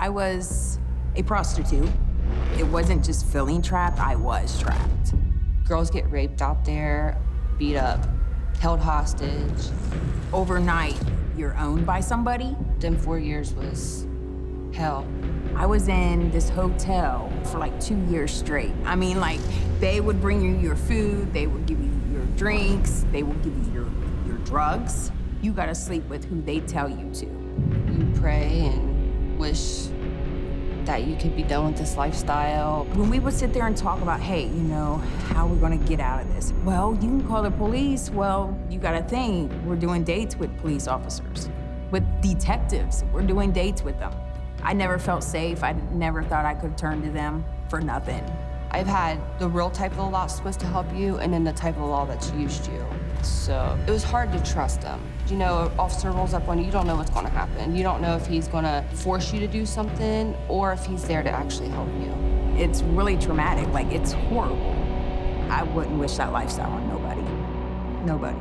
I was a prostitute. It wasn't just feeling trapped, I was trapped. Girls get raped out there, beat up, held hostage. Overnight, you're owned by somebody. Them 4 years was hell. I was in this hotel for like 2 years straight. I mean, like, they would bring you your food, they would give you your drinks, they would give you your drugs. You gotta sleep with who they tell you to. You pray and wish that you could be done with this lifestyle. When we would sit there and talk about, hey, you know, how are we gonna get out of this? Well, you can call the police. Well, you gotta think, we're doing dates with police officers, with detectives. We're doing dates with them. I never felt safe. I never thought I could turn to them for nothing. I've had the real type of the law that's supposed to help you and then the type of the law that's used you. So it was hard to trust them. You know, an officer rolls up on you, you don't know what's gonna happen. You don't know if he's gonna force you to do something or if he's there to actually help you. It's really traumatic, like it's horrible. I wouldn't wish that lifestyle on nobody. Nobody.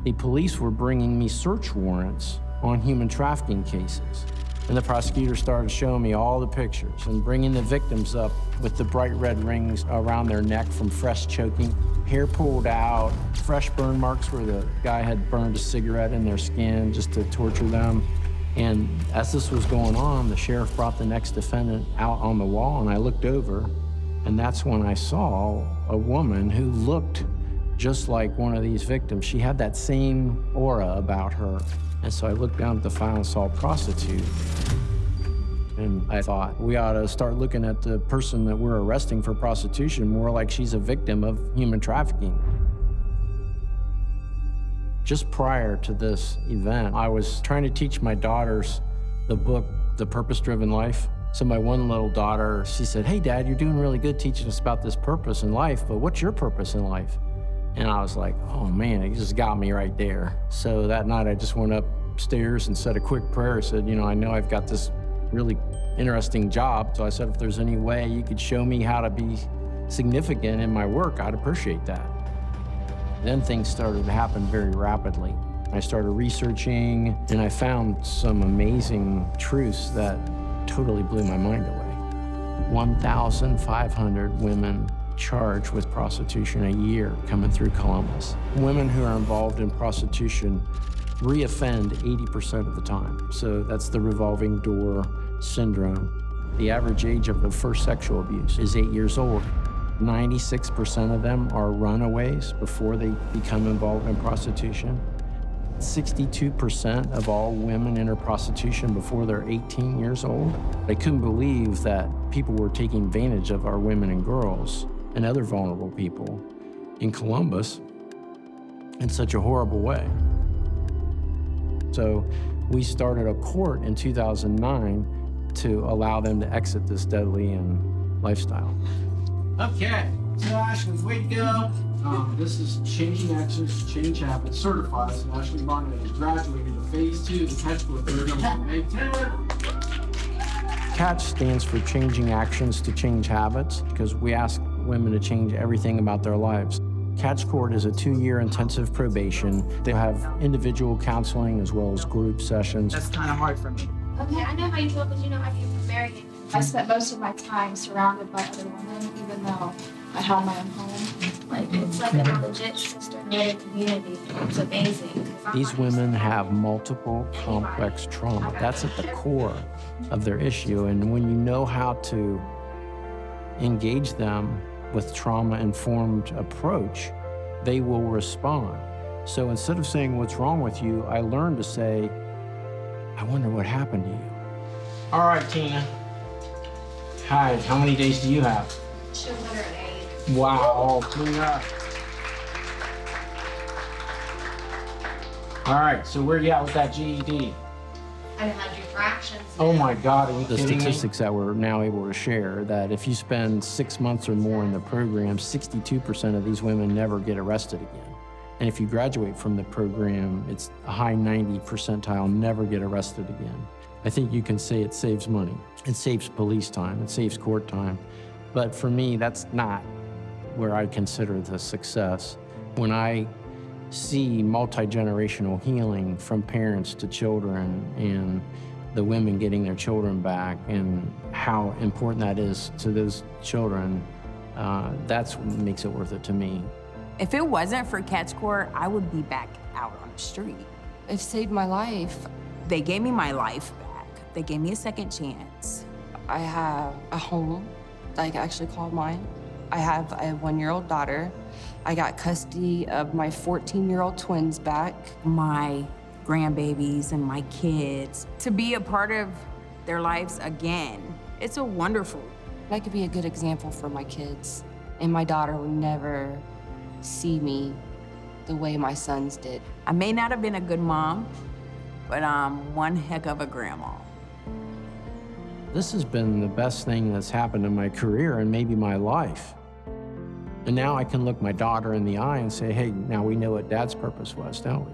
The police were bringing me search warrants on human trafficking cases. And the prosecutor started showing me all the pictures and bringing the victims up with the bright red rings around their neck from fresh choking, hair pulled out, fresh burn marks where the guy had burned a cigarette in their skin just to torture them. And as this was going on, the sheriff brought the next defendant out on the wall, and I looked over, and that's when I saw a woman who looked just like one of these victims. She had that same aura about her. And so I looked down at the file and saw prostitute. And I thought, we ought to start looking at the person that we're arresting for prostitution more like she's a victim of human trafficking. Just prior to this event, I was trying to teach my daughters the book, The Purpose-Driven Life. So my one little daughter, she said, hey, Dad, you're doing really good teaching us about this purpose in life, but what's your purpose in life? And I was like, oh man, it just got me right there. So that night I just went upstairs and said a quick prayer. I said, you know I've got this really interesting job. So I said, if there's any way you could show me how to be significant in my work, I'd appreciate that. Then things started to happen very rapidly. I started researching and I found some amazing truths that totally blew my mind away. 1,500 women charged with prostitution a year coming through Columbus. Women who are involved in prostitution reoffend 80% of the time. So that's the revolving door syndrome. The average age of the first sexual abuse is 8 years old. 96% of them are runaways before they become involved in prostitution. 62% of all women enter prostitution before they're 18 years old. I couldn't believe that people were taking advantage of our women and girls and other vulnerable people in Columbus in such a horrible way. So we started a court in 2009 to allow them to exit this deadly lifestyle. Okay, so Ashley, way to go. This is Changing Actions, Change Habits Certified. So Ashley Barnett has graduated to Phase 2 of the Catch Court program on May 10th. CATCH stands for Changing Actions to Change Habits because we ask women to change everything about their lives. Catch Court is a 2-year intensive probation. They have individual counseling as well as group sessions. That's kind of hard for me. Okay, I know how you feel, but you know I came from married. I spent most of my time surrounded by other women, even though I had my own home. Like, it's like a legit sister-knit community. It's amazing. These women have multiple complex trauma. That's at the core of their issue. And when you know how to engage them with trauma-informed approach, they will respond. So instead of saying, what's wrong with you, I learned to say, I wonder what happened to you. All right, Tina. Hi, how many days do you have? 208. Wow, congrats. All right, so where you at with that GED? I had your fractions. Oh my God, are you kidding me? The statistics that we're now able to share, that if you spend 6 months or more in the program, 62% of these women never get arrested again. And if you graduate from the program, it's a high 90 percentile, never get arrested again. I think you can say it saves money. It saves police time, it saves court time. But for me, that's not where I consider the success. When I see multi-generational healing from parents to children and the women getting their children back and how important that is to those children, that's what makes it worth it to me. If it wasn't for Catch Court, I would be back out on the street. It saved my life. They gave me my life back. They gave me a second chance. I have a home that I can actually call mine. I have a 1-year-old daughter. I got custody of my 14-year-old twins back. My grandbabies and my kids, to be a part of their lives again. It's a wonderful. I could be a good example for my kids, and my daughter will never see me the way my sons did. I may not have been a good mom, but I'm one heck of a grandma. This has been the best thing that's happened in my career and maybe my life. And now I can look my daughter in the eye and say, hey, now we know what Dad's purpose was, don't we?